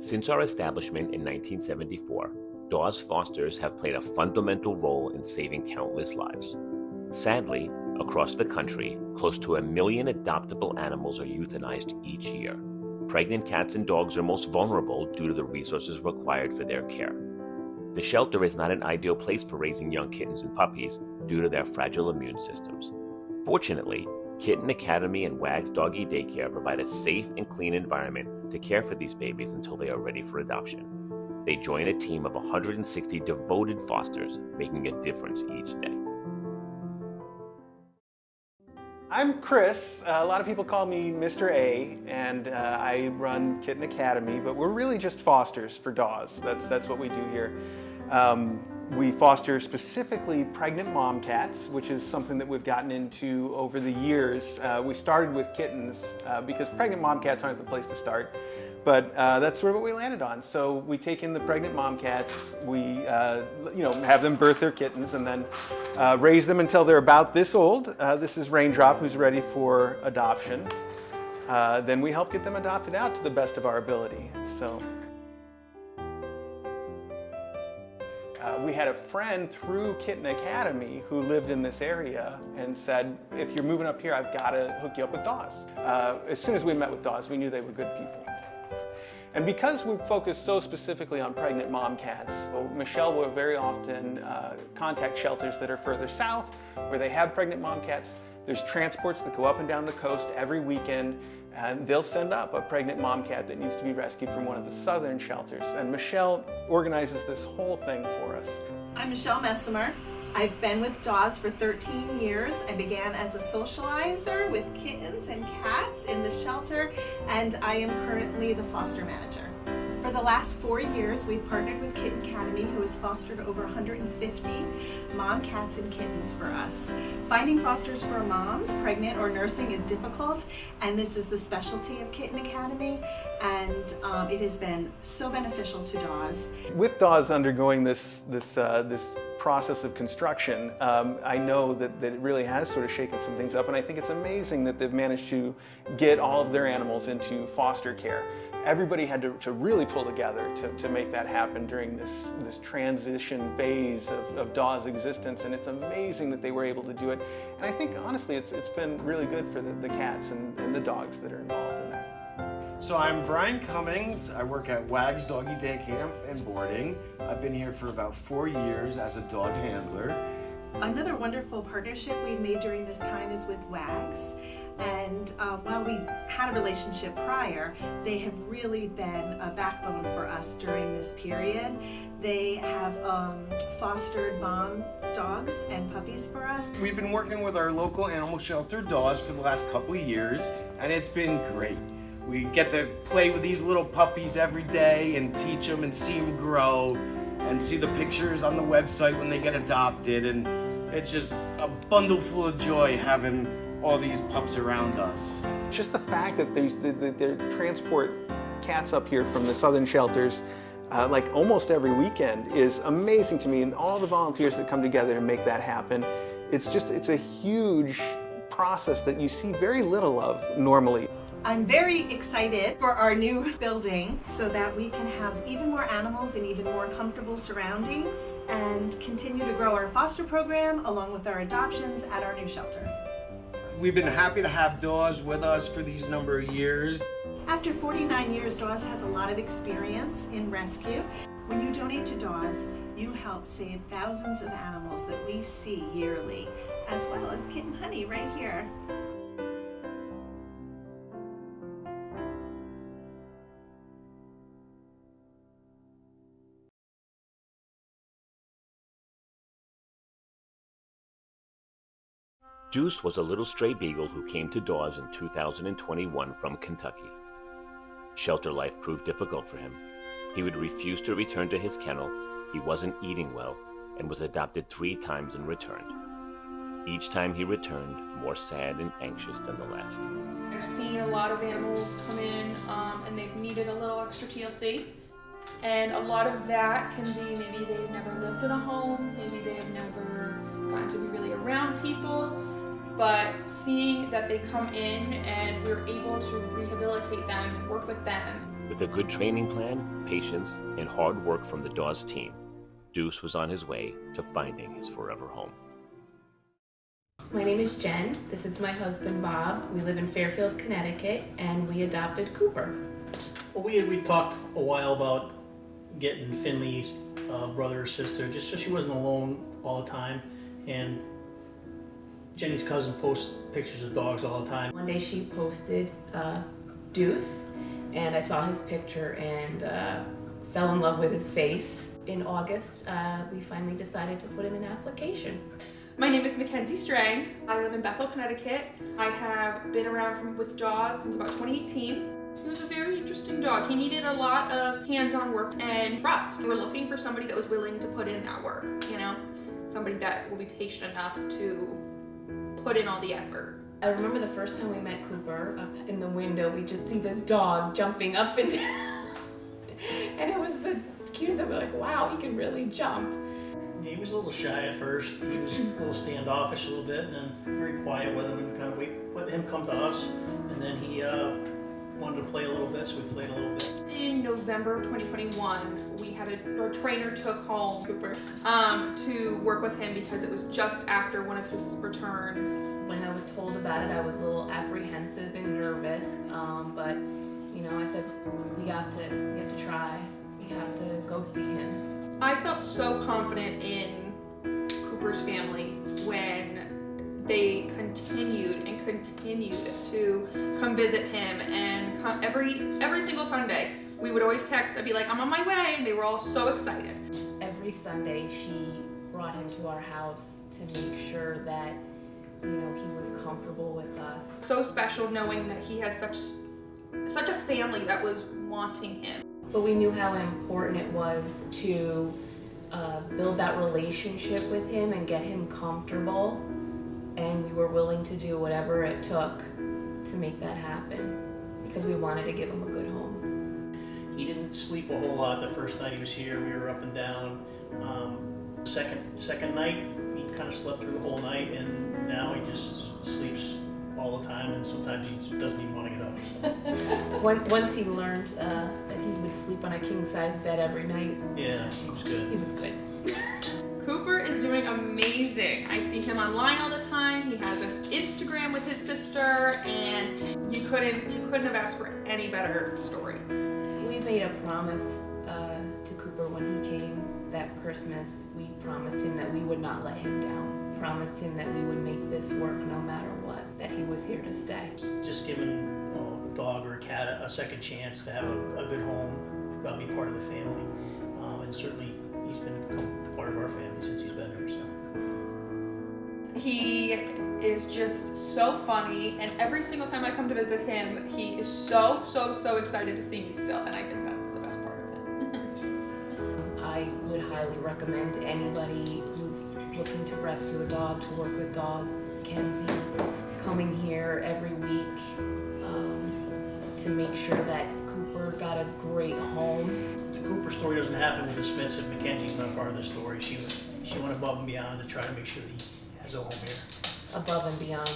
Since our establishment in 1974, DAWS fosters have played a fundamental role in saving countless lives. Sadly, across the country, close to 1 million adoptable animals are euthanized each year. Pregnant cats and dogs are most vulnerable due to the resources required for their care. The shelter is not an ideal place for raising young kittens and puppies due to their fragile immune systems. Fortunately, Kitten Academy and WAG's Doggy Daycare provide a safe and clean environment to care for these babies until they are ready for adoption. They join a team of 160 devoted fosters, making a difference each day. I'm Chris. A lot of people call me Mr. A, and I run Kitten Academy, but we're really just fosters for DAWS. That's what we do here. We foster specifically pregnant mom cats, which is something that we've gotten into over the years. We started with kittens because pregnant mom cats aren't the place to start, but that's sort of what we landed on. So we take in the pregnant mom cats, we have them birth their kittens, and then raise them until they're about this old. This is Raindrop, who's ready for adoption. Then we help get them adopted out to the best of our ability. So. We had a friend through Kitten Academy who lived in this area and said, if you're moving up here, I've got to hook you up with DAWS. As soon as we met with DAWS, we knew they were good people. And because we focus so specifically on pregnant mom cats, Michelle will very often contact shelters that are further south where they have pregnant mom cats. There's transports that go up and down the coast every weekend, and they'll send up a pregnant mom cat that needs to be rescued from one of the southern shelters. And Michelle organizes this whole thing for us. I'm Michelle Messimer. I've been with DAWS for 13 years. I began as a socializer with kittens and cats in the shelter, and I am currently the foster manager. For the last 4 years, we've partnered with Kitten Academy, who has fostered over 150 mom cats and kittens for us. Finding fosters for moms, pregnant or nursing, is difficult, and this is the specialty of Kitten Academy, and it has been so beneficial to DAWS. With DAWS undergoing this process of construction, I know that it really has sort of shaken some things up, and I think it's amazing that they've managed to get all of their animals into foster care. Everybody had to really pull together to make that happen during this transition phase of DAW's existence, and it's amazing that they were able to do it. And I think, honestly, it's been really good for the cats and the dogs that are involved in that. So I'm Brian Cummings. I work at WAG's Doggy Day Camp and Boarding. I've been here for about 4 years as a dog handler. Another wonderful partnership we've made during this time is with WAG's. And while we had a relationship prior, they have really been a backbone for us during this period. They have fostered mom dogs and puppies for us. We've been working with our local animal shelter, DAWS, for the last couple of years, and it's been great. We get to play with these little puppies every day and teach them and see them grow and see the pictures on the website when they get adopted, and it's just a bundle full of joy having all these pups around us. Just the fact that they transport cats up here from the southern shelters like almost every weekend is amazing to me, and all the volunteers that come together to make that happen. It's a huge process that you see very little of normally. I'm very excited for our new building so that we can house even more animals in even more comfortable surroundings and continue to grow our foster program along with our adoptions at our new shelter. We've been happy to have DAWS with us for these number of years. After 49 years, DAWS has a lot of experience in rescue. When you donate to DAWS, you help save thousands of animals that we see yearly, as well as Kitten Honey right here. Deuce was a little stray beagle who came to DAWS in 2021 from Kentucky. Shelter life proved difficult for him. He would refuse to return to his kennel, he wasn't eating well, and was adopted 3 times and returned. Each time he returned, more sad and anxious than the last. I've seen a lot of animals come in and they've needed a little extra TLC. And a lot of that can be maybe they've never lived in a home, maybe they have never gotten to be really around people. But seeing that they come in and we're able to rehabilitate them, work with them, With a good training plan, patience, and hard work from the DAWS team, Deuce was on his way to finding his forever home. My name is Jen. This is my husband, Bob. We live in Fairfield, Connecticut, and we adopted Cooper. Well, we talked a while about getting Finley's brother or sister, just so she wasn't alone all the time. And Jenny's cousin posts pictures of dogs all the time. One day she posted Deuce, and I saw his picture and fell in love with his face. In August, we finally decided to put in an application. My name is Mackenzie Strang. I live in Bethel, Connecticut. I have been around with DAWS since about 2018. He was a very interesting dog. He needed a lot of hands-on work and trust. We were looking for somebody that was willing to put in that work, you know? Somebody that will be patient enough to put in all the effort. I remember the first time we met Cooper, up in the window, we just see this dog jumping up and down. And it was the cues that were like, wow, he can really jump. Yeah, he was a little shy at first. He was a little standoffish a little bit, and then very quiet with him and kind of let him come to us. And then he wanted to play a little bit, so we played a little bit. In November of 2021, we had our trainer took home Cooper to work with him because it was just after one of his returns. When I was told about it, I was a little apprehensive and nervous, but you know, I said, we have to try. We have to go see him. I felt so confident in Cooper's family when they continued to come visit him, and come every single Sunday. We would always text. I'd be like, I'm on my way, and they were all so excited. Every Sunday, she brought him to our house to make sure that, you know, he was comfortable with us. So special knowing that he had such a family that was wanting him. But we knew how important it was to build that relationship with him and get him comfortable, and we were willing to do whatever it took to make that happen because we wanted to give him a good home. He didn't sleep a whole lot the first night he was here. We were up and down. Second night, he kind of slept through the whole night, and now he just sleeps all the time, and sometimes he doesn't even want to get up. So. Once he learned that he would sleep on a king-size bed every night. Yeah, he was good. He was good. Cooper is doing amazing. I see him online all the time. He has an Instagram with his sister, and you couldn't have asked for any better story. We made a promise to Cooper when he came that Christmas. We promised him that we would not let him down. Promised him that we would make this work no matter what, that he was here to stay. Just giving a dog or a cat a second chance to have a good home, be part of the family, and certainly he's become part of our family since he's been here. So. He is just so funny, and every single time I come to visit him, he is so excited to see me still, and I think that's the best part of him. I would highly recommend anybody who's looking to rescue a dog to work with DAWS. Kenzie coming here every week to make sure that Cooper got a great home. The Cooper story doesn't happen with the Smiths if Mackenzie's not part of the story. She went above and beyond to try to make sure that he has a home here. Above and beyond.